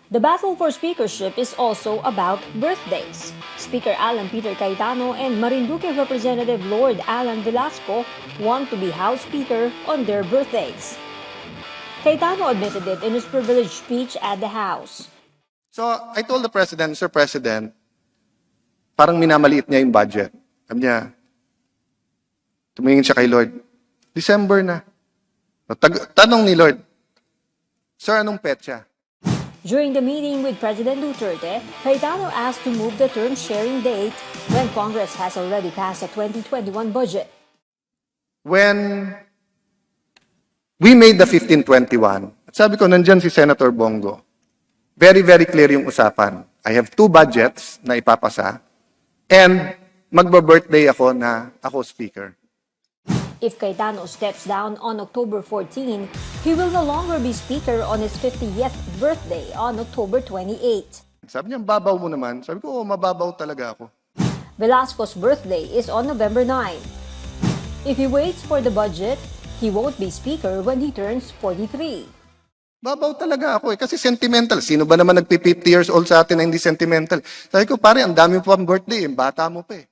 The battle for speakership is also about birthdays. Speaker Alan Peter Cayetano and Marinduque Representative Lord Alan Velasco want to be House Speaker on their birthdays. Cayetano admitted it in his privileged speech at the House. So I told the President, Sir President, parang minamaliit niya yung budget. Sabi niya, tumingin siya kay Lord, December na. Tanong ni Lord, Sir, anong petsa? During the meeting with President Duterte, Cayetano asked to move the term sharing date when Congress has already passed the 2021 budget. When we made the 1521, at sabi ko, nandyan si Senator Bongo, very, very clear yung usapan. I have 2 budgets na ipapasa, and magba-birthday ako na ako speaker. If Cayetano steps down on October 14, he will no longer be speaker on his 50th birthday on October 28. Sabi niya, babaw mo naman. Sabi ko, mababaw talaga ako. Velasco's birthday is on November 9. If he waits for the budget, he won't be speaker when he turns 43. Babaw talaga ako kasi sentimental. Sino ba naman nagpi-50 years old sa atin na hindi sentimental? Sabi ko, pare, ang dami mo pang birthday, bata mo pa eh.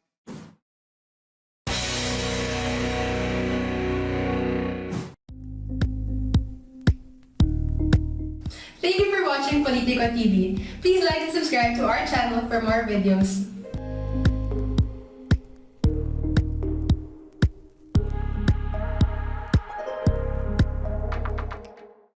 Thank you for watching Politico TV. Please like and subscribe to our channel for more videos.